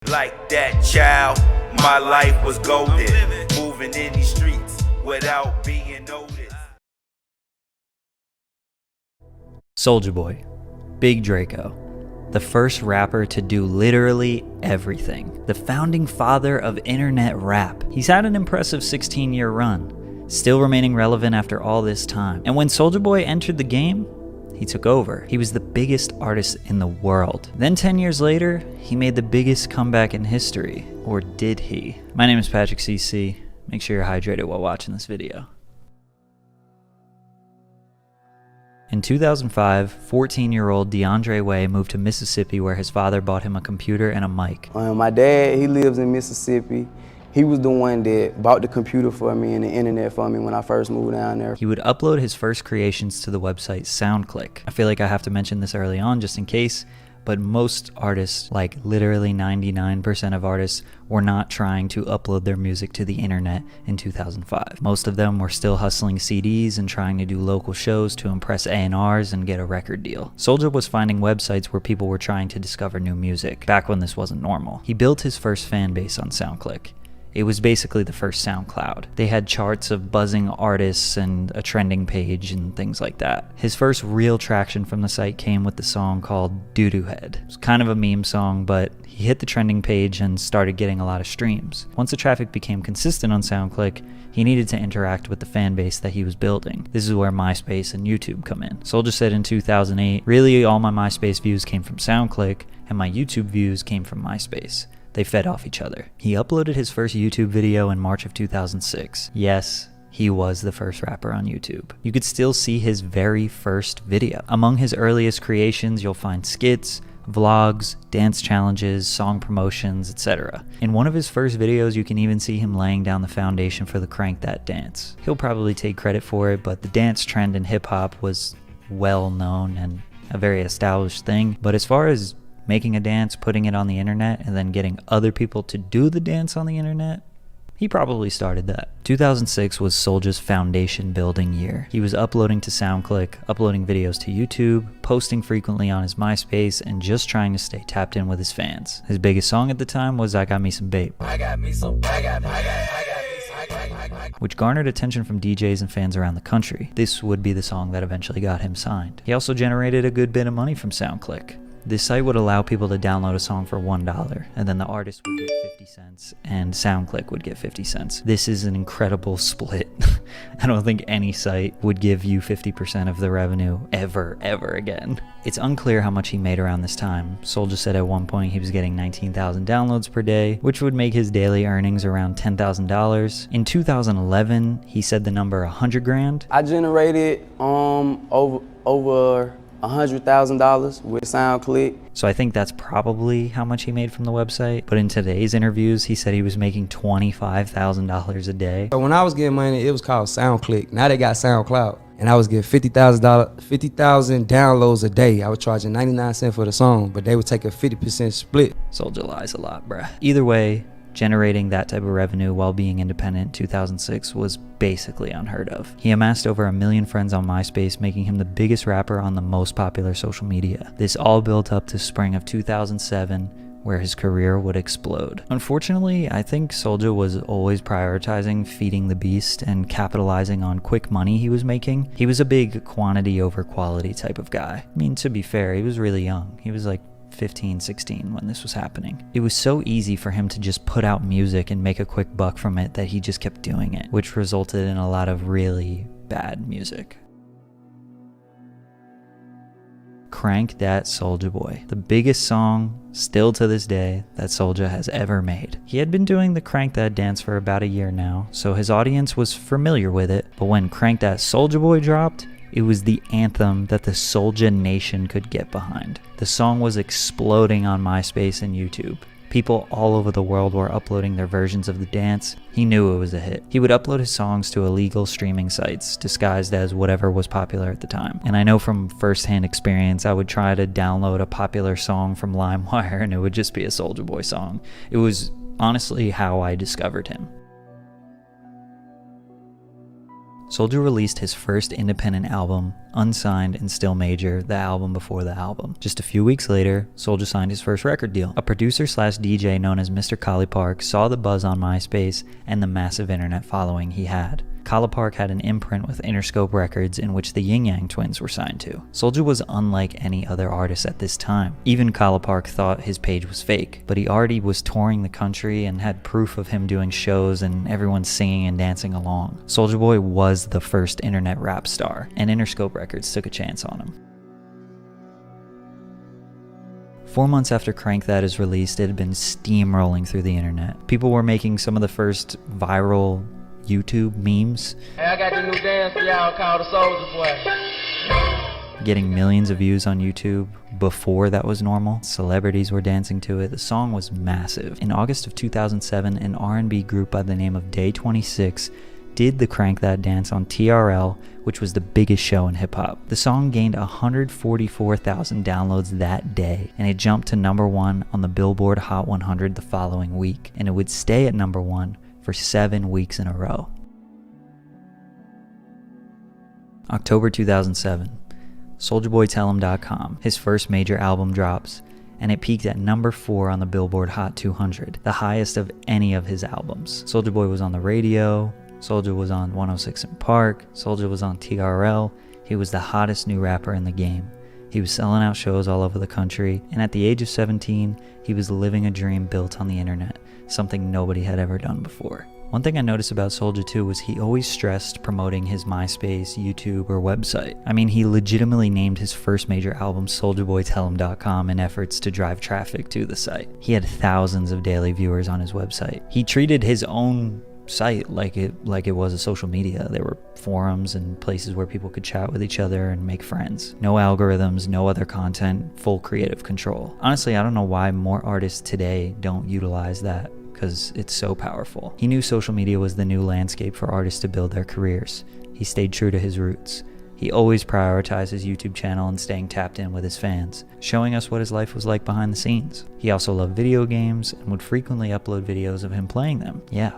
Like that child, my life was golden. Moving in these streets without being noticed. Soulja Boy, Big Draco, the first rapper to do literally everything. The founding father of internet rap. He's had an impressive 16-year run, still remaining relevant after all this time. And when Soulja Boy entered the game, he took over. He was the biggest artist in the world. Then 10 years later, he made the biggest comeback in history. Or did he? My name is Patrick CC. Make sure you're hydrated while watching this video. In 2005, 14-year-old DeAndre Way moved to Mississippi where his father bought him a computer and a mic. My dad, he lives in Mississippi. He was the one that bought the computer for me and the internet for me when I first moved down there. He would upload his first creations to the website SoundClick. I feel like I have to mention this early on just in case, but most artists, like literally 99% of artists, were not trying to upload their music to the internet in 2005. Most of them were still hustling CDs and trying to do local shows to impress A&Rs and get a record deal. Soulja was finding websites where people were trying to discover new music, back when this wasn't normal. He built his first fan base on SoundClick. It was basically the first SoundCloud. They had charts of buzzing artists and a trending page and things like that. His first real traction from the site came with the song called Doo Doo Head. It was kind of a meme song, but he hit the trending page and started getting a lot of streams. Once the traffic became consistent on SoundClick, he needed to interact with the fan base that he was building. This is where MySpace and YouTube come in. Soulja said in 2008, really all my MySpace views came from SoundClick and my YouTube views came from MySpace. They fed off each other. He uploaded his first YouTube video in March of 2006. Yes, he was the first rapper on YouTube. You could still see his very first video. Among his earliest creations, you'll find skits, vlogs, dance challenges, song promotions, etc. In one of his first videos, you can even see him laying down the foundation for the Crank That dance. He'll probably take credit for it, but the dance trend in hip-hop was well known and a very established thing. But as far as making a dance, putting it on the internet, and then getting other people to do the dance on the internet, he probably started that. 2006 was Soulja's foundation building year. He was uploading to SoundClick, uploading videos to YouTube, posting frequently on his MySpace, and just trying to stay tapped in with his fans. His biggest song at the time was I Got Me Some Babe, which garnered attention from DJs and fans around the country. This would be the song that eventually got him signed. He also generated a good bit of money from SoundClick. This site would allow people to download a song for $1, and then the artist would get 50 cents, and SoundClick would get 50 cents. This is an incredible split. I don't think any site would give you 50% of the revenue ever again. It's unclear how much he made around this time. Soulja said at one point he was getting 19,000 downloads per day, which would make his daily earnings around $10,000. In 2011, he said the number 100 grand. I generated over $100,000 with SoundClick. So I think that's probably how much he made from the website. But in today's interviews, he said he was making $25,000 a day. So when I was getting money, it was called SoundClick. Now they got SoundCloud. And I was getting 50,000 downloads a day. I was charging 99 cents for the song, but they would take a 50% split. Soulja lies a lot, bruh. Either way, generating that type of revenue while being independent in 2006 was basically unheard of. He amassed over 1 million friends on MySpace, making him the biggest rapper on the most popular social media. This all built up to spring of 2007, where his career would explode. Unfortunately, I think Soulja was always prioritizing feeding the beast and capitalizing on quick money he was making. He was a big quantity over quality type of guy. I mean, to be fair, he was really young. He was like 15, 16 when this was happening. It was so easy for him to just put out music and make a quick buck from it that he just kept doing it, which resulted in a lot of really bad music. Crank That Soulja Boy, the biggest song still to this day that Soulja has ever made. He had been doing the Crank That dance for about a year now, so his audience was familiar with it, but when Crank That Soulja Boy dropped, it was the anthem that the Soulja Nation could get behind. The song was exploding on MySpace and YouTube. People all over the world were uploading their versions of the dance. He knew it was a hit. He would upload his songs to illegal streaming sites, disguised as whatever was popular at the time. And I know from firsthand experience, I would try to download a popular song from LimeWire and it would just be a Soulja Boy song. It was honestly how I discovered him. Soulja released his first independent album, Unsigned and Still Major, the album before the album. Just a few weeks later, Soulja signed his first record deal. A producer/DJ known as Mr. Collie Park saw the buzz on MySpace and the massive internet following he had. Collie Park had an imprint with Interscope Records in which the Yin Yang Twins were signed to. Soulja was unlike any other artist at this time. Even Collie Park thought his page was fake, but he already was touring the country and had proof of him doing shows and everyone singing and dancing along. Soulja Boy was the first internet rap star, and Interscope Records took a chance on him. 4 months after Crank That is released, it had been steamrolling through the internet. People were making some of the first viral YouTube memes. Hey, I got the new dance for y'all called the Soulja Boy. Getting millions of views on YouTube before that was normal. Celebrities were dancing to it. The song was massive. In August of 2007, an R&B group by the name of Day 26 did the Crank That dance on TRL, which was the biggest show in hip-hop. The song gained 144,000 downloads that day, and it jumped to #1 on the Billboard Hot 100 the following week, and it would stay at #1 for 7 weeks in a row. October 2007, SouljaBoyTellHim.com, his first major album drops, and it peaked at #4 on the Billboard Hot 200, the highest of any of his albums. Soulja Boy was on the radio, Soulja was on 106 & Park, Soulja was on TRL, he was the hottest new rapper in the game. He was selling out shows all over the country, and at the age of 17, he was living a dream built on the internet, something nobody had ever done before. One thing I noticed about Soulja too was he always stressed promoting his MySpace, YouTube, or website. I mean, he legitimately named his first major album SouljaBoyTellHim.com in efforts to drive traffic to the site. He had thousands of daily viewers on his website. He treated his own site like it was a social media. There were forums and places where people could chat with each other and make friends. No algorithms, no other content, full creative control. Honestly, I don't know why more artists today don't utilize that, because it's so powerful. He knew social media was the new landscape for artists to build their careers. He stayed true to his roots. He always prioritized his YouTube channel and staying tapped in with his fans, showing us what his life was like behind the scenes. He also loved video games and would frequently upload videos of him playing them. Yeah,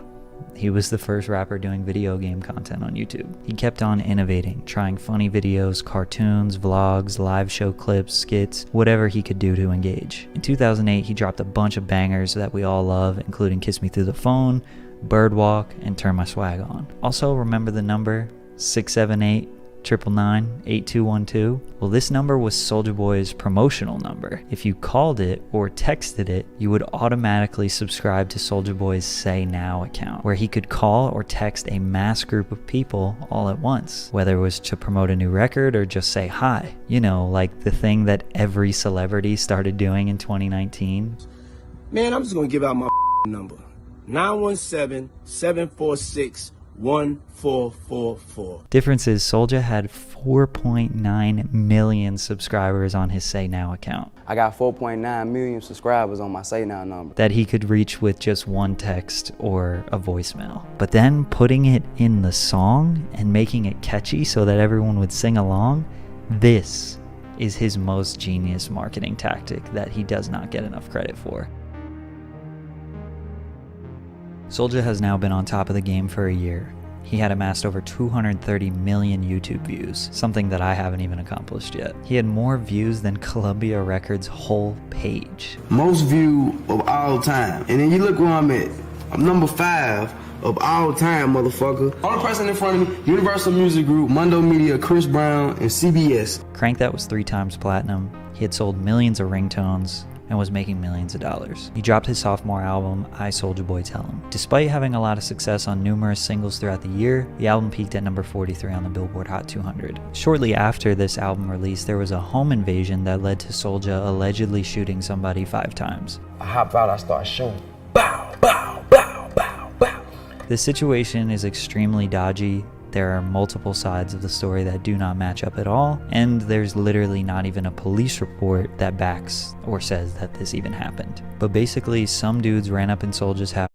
he was the first rapper doing video game content on YouTube. He kept on innovating, trying funny videos, cartoons, vlogs, live show clips, skits, whatever he could do to engage. In 2008, he dropped a bunch of bangers that we all love, including Kiss Me Through the Phone, Birdwalk, and Turn My Swag On. Also, remember the number 678 999 8212? Well, this number was Soulja Boy's promotional number. If you called it or texted it, you would automatically subscribe to Soulja Boy's Say Now account, where he could call or text a mass group of people all at once, whether it was to promote a new record or just say hi. You know, like the thing that every celebrity started doing in 2019. Man, I'm just gonna give out my number. 917-746-1444. Difference is Soulja had 4.9 million subscribers on his Say Now account. I got 4.9 million subscribers on my Say Now number. That he could reach with just one text or a voicemail. But then putting it in the song and making it catchy so that everyone would sing along, this is his most genius marketing tactic that he does not get enough credit for. Soulja has now been on top of the game for a year. He had amassed over 230 million YouTube views, something that I haven't even accomplished yet. He had more views than Columbia Records' whole page. Most view of all time. And then you look where I'm at. I'm number 5 of all time, motherfucker. Only person in front of me, Universal Music Group, Mondo Media, Chris Brown, and CBS. Crank That was 3 times platinum. He had sold millions of ringtones and was making millions of dollars. He dropped his sophomore album, I Soulja Boy Tell Him. Despite having a lot of success on numerous singles throughout the year, the album peaked at number 43 on the Billboard Hot 200. Shortly after this album release, there was a home invasion that led to Soulja allegedly shooting somebody 5 times. I hop out, I start shooting. Bow, bow, bow, bow, bow. This situation is extremely dodgy. There are multiple sides of the story that do not match up at all, and there's literally not even a police report that backs or says that this even happened. But basically, some dudes ran up in Soulja's house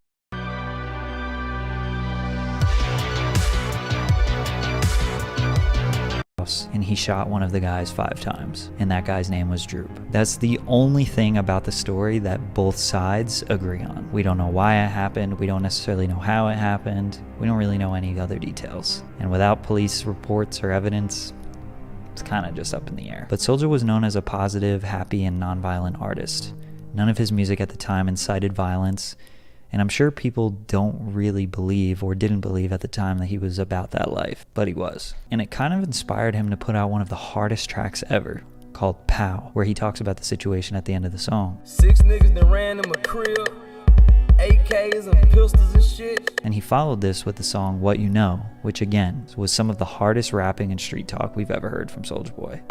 and he shot one of the guys 5 times, and that guy's name was Droop. That's the only thing about the story that both sides agree on. We don't know why it happened, we don't necessarily know how it happened, we don't really know any other details. And without police reports or evidence, it's kind of just up in the air. But Soulja was known as a positive, happy, and nonviolent artist. None of his music at the time incited violence, and I'm sure people don't really believe or didn't believe at the time that he was about that life, but he was. And it kind of inspired him to put out one of the hardest tracks ever, called Pow, where he talks about the situation at the end of the song. 6 niggas that ran in my crib, AKs and pistols and shit. And he followed this with the song What You Know, which again was some of the hardest rapping and street talk we've ever heard from Soulja Boy.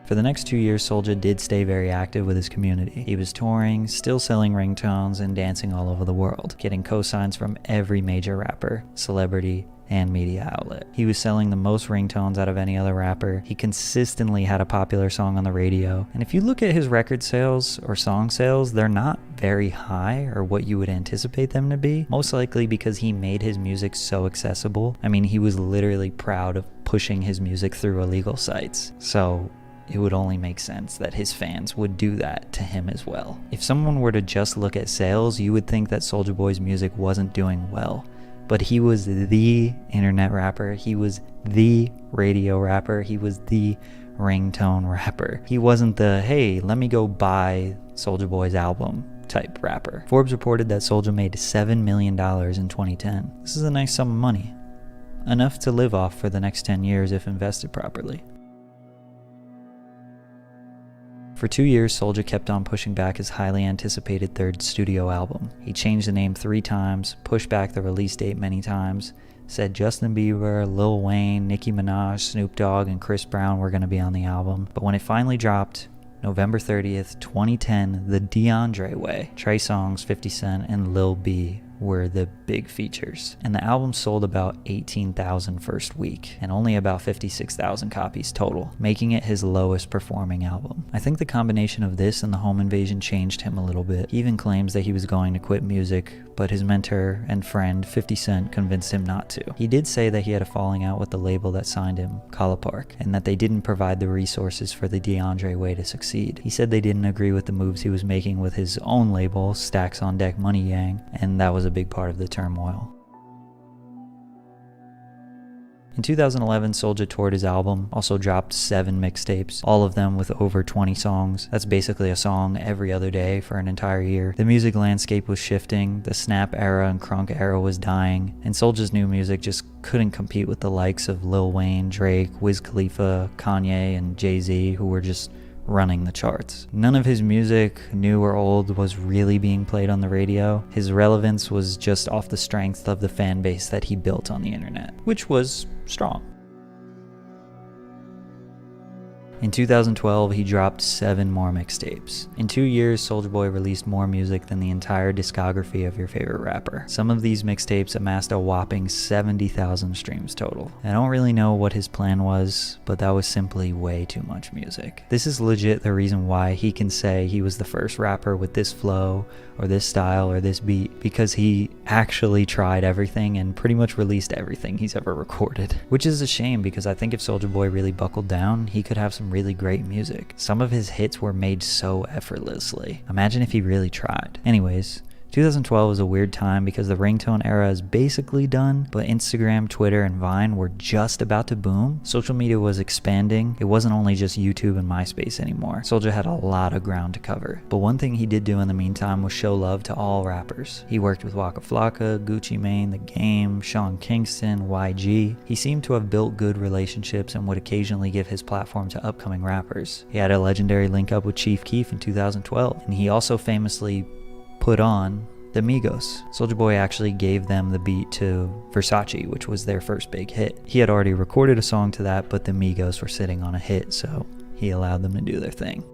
For the next 2 years, Soulja did stay very active with his community. He was touring, still selling ringtones, and dancing all over the world, getting cosigns from every major rapper, celebrity, and media outlet. He was selling the most ringtones out of any other rapper. He consistently had a popular song on the radio. And if you look at his record sales or song sales, they're not very high or what you would anticipate them to be. Most likely because he made his music so accessible. I mean, he was literally proud of pushing his music through illegal sites. So it would only make sense that his fans would do that to him as well. If someone were to just look at sales, you would think that Soulja Boy's music wasn't doing well. But he was the internet rapper, he was the radio rapper, he was the ringtone rapper. He wasn't the, hey, let me go buy Soulja Boy's album type rapper. Forbes reported that Soulja made $7 million in 2010. This is a nice sum of money. Enough to live off for the next 10 years if invested properly. For 2 years, Soulja kept on pushing back his highly anticipated third studio album. He changed the name 3 times, pushed back the release date many times, said Justin Bieber, Lil Wayne, Nicki Minaj, Snoop Dogg, and Chris Brown were going to be on the album. But when it finally dropped, November 30th, 2010, The DeAndre Way, Trey Songz, 50 Cent, and Lil B were the big features. And the album sold about 18,000 first week, and only about 56,000 copies total, making it his lowest performing album. I think the combination of this and the home invasion changed him a little bit. He even claims that he was going to quit music, but his mentor and friend 50 Cent convinced him not to. He did say that he had a falling out with the label that signed him, Kala Park, and that they didn't provide the resources for the DeAndre Way to succeed. He said they didn't agree with the moves he was making with his own label, Stacks on Deck Money Yang, and that was a big part of the turmoil. In 2011, Soulja toured his album, also dropped 7 mixtapes, all of them with over 20 songs. That's basically a song every other day for an entire year. The music landscape was shifting, the Snap era and Crunk era was dying, and Soulja's new music just couldn't compete with the likes of Lil Wayne, Drake, Wiz Khalifa, Kanye, and Jay-Z, who were just running the charts. None of his music, new or old, was really being played on the radio. His relevance was just off the strength of the fan base that he built on the internet, which was strong. In 2012, he dropped 7 more mixtapes. In 2 years, Soulja Boy released more music than the entire discography of your favorite rapper. Some of these mixtapes amassed a whopping 70,000 streams total. I don't really know what his plan was, but that was simply way too much music. This is legit the reason why he can say he was the first rapper with this flow, or this style, or this beat, because he actually tried everything and pretty much released everything he's ever recorded. Which is a shame, because I think if Soulja Boy really buckled down, he could have some really great music. Some of his hits were made so effortlessly. Imagine if he really tried. Anyways, 2012 was a weird time because the ringtone era is basically done, but Instagram, Twitter, and Vine were just about to boom. Social media was expanding. It wasn't only just YouTube and MySpace anymore. Soulja had a lot of ground to cover. But one thing he did do in the meantime was show love to all rappers. He worked with Waka Flocka, Gucci Mane, The Game, Sean Kingston, YG. He seemed to have built good relationships and would occasionally give his platform to upcoming rappers. He had a legendary link up with Chief Keef in 2012, and he also famously put on the Migos. Soulja Boy actually gave them the beat to Versace, which was their first big hit. He had already recorded a song to that, but the Migos were sitting on a hit, so he allowed them to do their thing.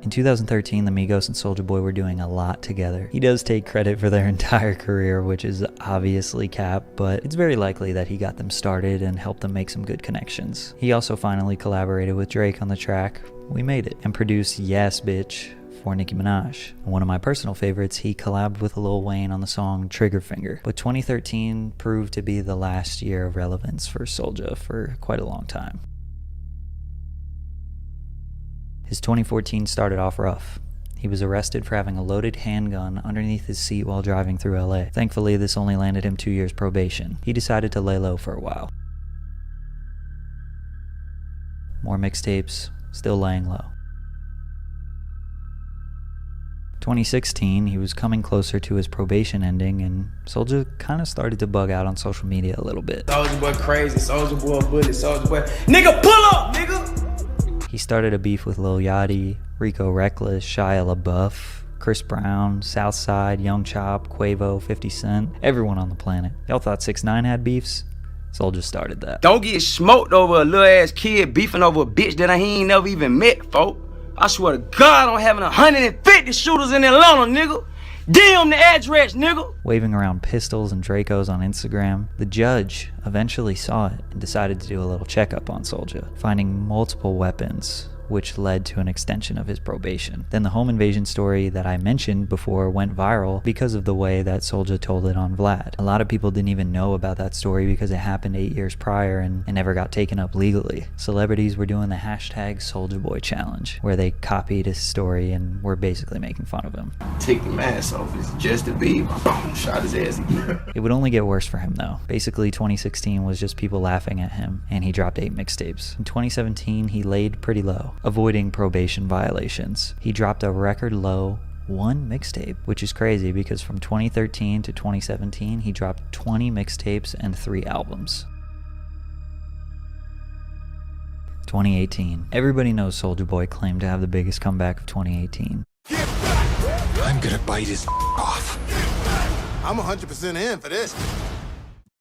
In 2013, the Migos and Soulja Boy were doing a lot together. He does take credit for their entire career, which is obviously cap, but it's very likely that he got them started and helped them make some good connections. He also finally collaborated with Drake on the track We Made It and produced Yes Bitch for Nicki Minaj. And one of my personal favorites, he collabed with Lil Wayne on the song Trigger Finger. But 2013 proved to be the last year of relevance for Soulja for quite a long time. His 2014 started off rough. He was arrested for having a loaded handgun underneath his seat while driving through LA. Thankfully, this only landed him 2 years probation. He decided to lay low for a while. More mixtapes, still laying low. 2016, he was coming closer to his probation ending, and Soulja kind of started to bug out on social media a little bit. Soulja Boy crazy, Soulja Boy bully, Soulja Boy. Nigga, pull up, nigga! He started a beef with Lil Yachty, Rico Reckless, Shia LaBeouf, Chris Brown, Southside, Young Chop, Quavo, 50 Cent, everyone on the planet. Y'all thought 6ix9ine had beefs? Soulja started that. Don't get smoked over a little ass kid beefing over a bitch that he ain't never even met, folk. I swear to God, I'm having 150 shooters in Atlanta, nigga. Damn the address, nigga. Waving around pistols and Dracos on Instagram, the judge eventually saw it and decided to do a little checkup on Soulja, finding multiple weapons, which led to an extension of his probation. Then the home invasion story that I mentioned before went viral because of the way that Soulja told it on Vlad. A lot of people didn't even know about that story because it happened 8 years prior and never got taken up legally. Celebrities were doing the hashtag Soulja Boy challenge, where they copied his story and were basically making fun of him. Take the mask off, it's just a baby. Boom, shot his ass again. It would only get worse for him though. Basically 2016 was just people laughing at him, and he dropped 8 mixtapes. In 2017, he laid pretty low, avoiding probation violations. He dropped a record low 1 mixtape, which is crazy because from 2013 to 2017, he dropped 20 mixtapes and 3 albums. 2018. Everybody knows Soulja Boy claimed to have the biggest comeback of 2018. I'm gonna bite his off. I'm 100% in for this.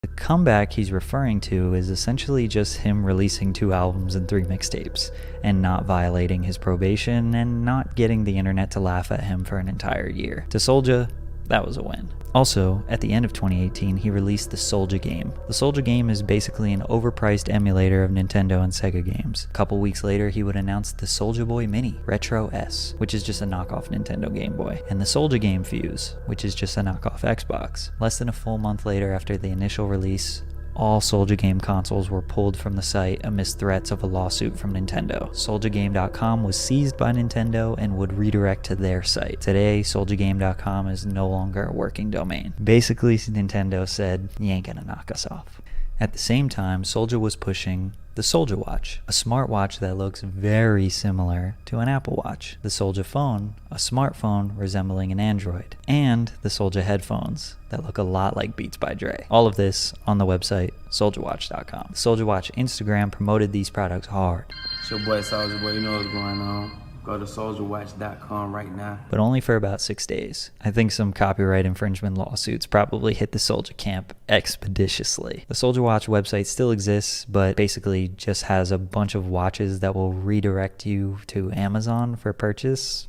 The comeback he's referring to is essentially just him releasing 2 albums and 3 mixtapes, and not violating his probation and not getting the internet to laugh at him for an entire year. To Soulja, that was a win. Also, at the end of 2018, he released the Soulja game. The Soulja game is basically an overpriced emulator of Nintendo and Sega games. A couple weeks later, he would announce the Soulja Boy Mini Retro S, which is just a knockoff Nintendo Game Boy, and the Soulja Game Fuse, which is just a knockoff Xbox. Less than a full month later after the initial release, all Soulja Game consoles were pulled from the site amidst threats of a lawsuit from Nintendo. SouljaGame.com was seized by Nintendo and would redirect to their site. Today, SouljaGame.com is no longer a working domain. Basically, Nintendo said, you ain't gonna knock us off. At the same time, Soulja was pushing the Soulja Watch, a smartwatch that looks very similar to an Apple Watch. The Soulja Phone, a smartphone resembling an Android. And the Soulja headphones that look a lot like Beats by Dre. All of this on the website SouljaWatch.com. The Soulja Watch Instagram promoted these products hard. It's your boy Soulja Boy, you know what's going on. Go to SouljaWatch.com right now. But only for about 6 days. I think some copyright infringement lawsuits probably hit the Soulja camp expeditiously. The Soulja Watch website still exists, but basically just has a bunch of watches that will redirect you to Amazon for purchase.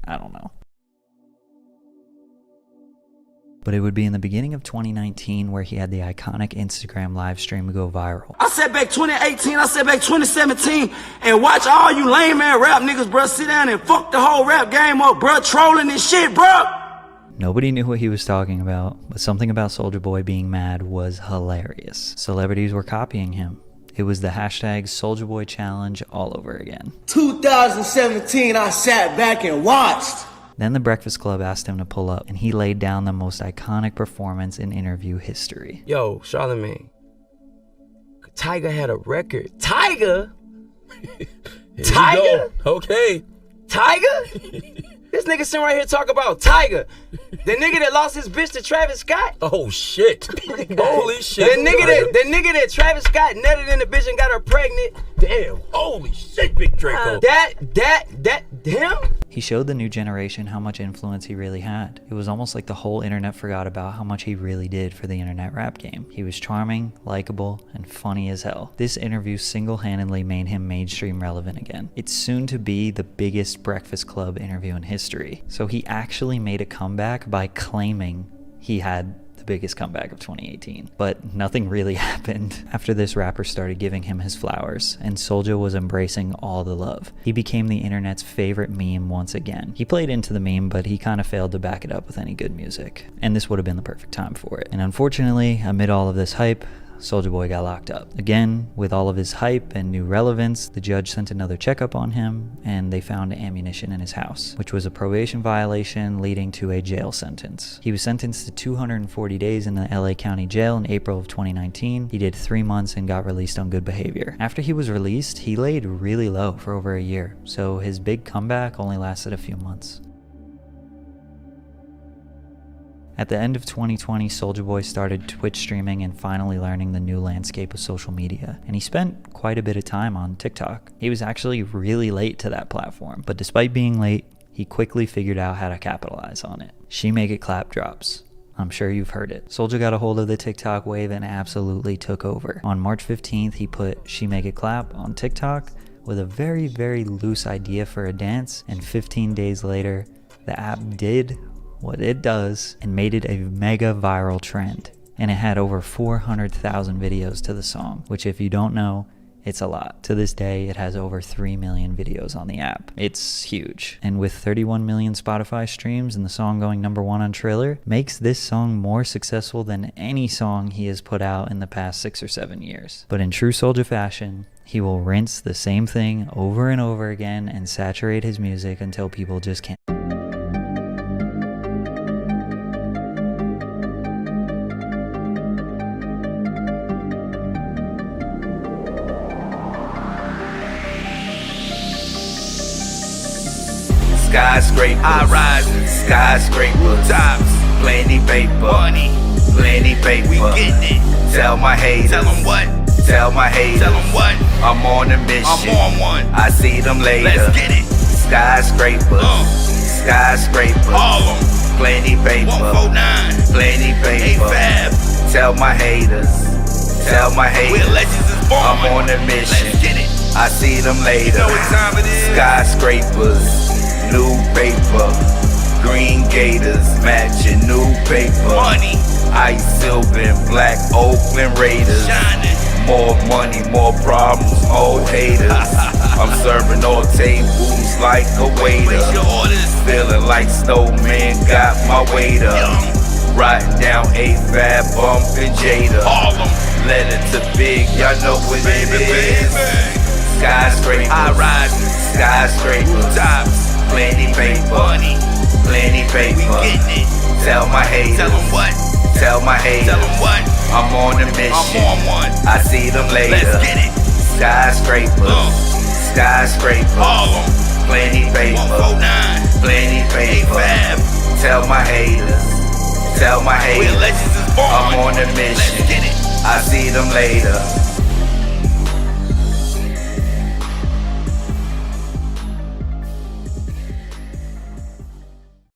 I don't know. But it would be in the beginning of 2019 where he had the iconic Instagram live stream go viral. I said back 2018, I said back 2017, and watch all you lame man rap niggas, bruh, sit down and fuck the whole rap game up, bruh, trolling this shit, bruh. Nobody knew what he was talking about, but something about Soulja Boy being mad was hilarious. Celebrities were copying him. It was the hashtag Soulja Boy challenge all over again. 2017, I sat back and watched. Then the Breakfast Club asked him to pull up, and he laid down the most iconic performance in interview history. Yo, Charlamagne, Tiger had a record. Tiger? Tiger? Okay. Tiger? This nigga sitting right here talking about Tiger. The nigga that lost his bitch to Travis Scott. Oh shit. Holy shit. The nigga that Travis Scott netted in the bitch and got her pregnant. Damn. Holy shit, Big Draco. Him? He showed the new generation how much influence he really had. It was almost like the whole internet forgot about how much he really did for the internet rap game. He was charming, likable, and funny as hell. This interview single-handedly made him mainstream relevant again. It's soon to be the biggest Breakfast Club interview in history. So he actually made a comeback by claiming he had the the biggest comeback of 2018. But nothing really happened after this rapper started giving him his flowers, and Soulja was embracing all the love. He became the internet's favorite meme once again. He played into the meme, but he kind of failed to back it up with any good music, and this would have been the perfect time for it. And unfortunately, amid all of this hype, Soulja Boy got locked up. Again, with all of his hype and new relevance, the judge sent another checkup on him, and they found ammunition in his house, which was a probation violation leading to a jail sentence. He was sentenced to 240 days in the LA County Jail in April of 2019. He did 3 months and got released on good behavior. After he was released, he laid really low for over a year, so his big comeback only lasted a few months. At the end of 2020, Soulja Boy started Twitch streaming and finally learning the new landscape of social media, and he spent quite a bit of time on TikTok. He was actually really late to that platform, but despite being late, he quickly figured out how to capitalize on it. She Make It Clap drops. I'm sure you've heard it. Soulja got a hold of the TikTok wave and absolutely took over. On March 15th, he put She Make It Clap on TikTok with a very, very loose idea for a dance, and 15 days later, the app did what it does and made it a mega viral trend. And it had over 400,000 videos to the song, which if you don't know, it's a lot. To this day, it has over 3 million videos on the app. It's huge. And with 31 million Spotify streams and the song going #1 on Triller, makes this song more successful than any song he has put out in the past 6 or 7 years. But in true Soulja fashion, he will rinse the same thing over and over again and saturate his music until people just can't. Skyscraper, high rises, skyscraper tops, plenty paper, money, plenty paper. We getting it. Tell my haters, tell them what? Tell my haters, tell them what? I'm on a mission, I'm on one. I see them later. Let's get it. Skyscrapers, skyscrapers, all of them. Plenty paper, 149, plenty paper. A-Fab. Tell my haters, tell my haters. Legends is born. I'm on a mission. Let's get it. I see them later. You know what time it is? Skyscrapers. New paper, green gators matching new paper. Money, ice silver and black Oakland Raiders. Shining. More money, more problems, more haters. I'm serving all tables like a waiter. Feeling like Snowman got my weight up. Riding down A-Fab, bumping Jada. Letter to Big, y'all know what it is. Skyscraper, high rises, skyscraper tops. Plenty paper, money, plenty paper. We getting it. Tell my haters, tell them what? Tell my haters, tell them what? I'm on a mission, I'm on one. I see them later. Let's get it. Skyscrapers, skyscrapers, all of them. Plenty paper, 149, plenty paper. A-Fab. Tell my haters, tell my haters. Legends is born. I'm on a mission. Let's get it. I see them later.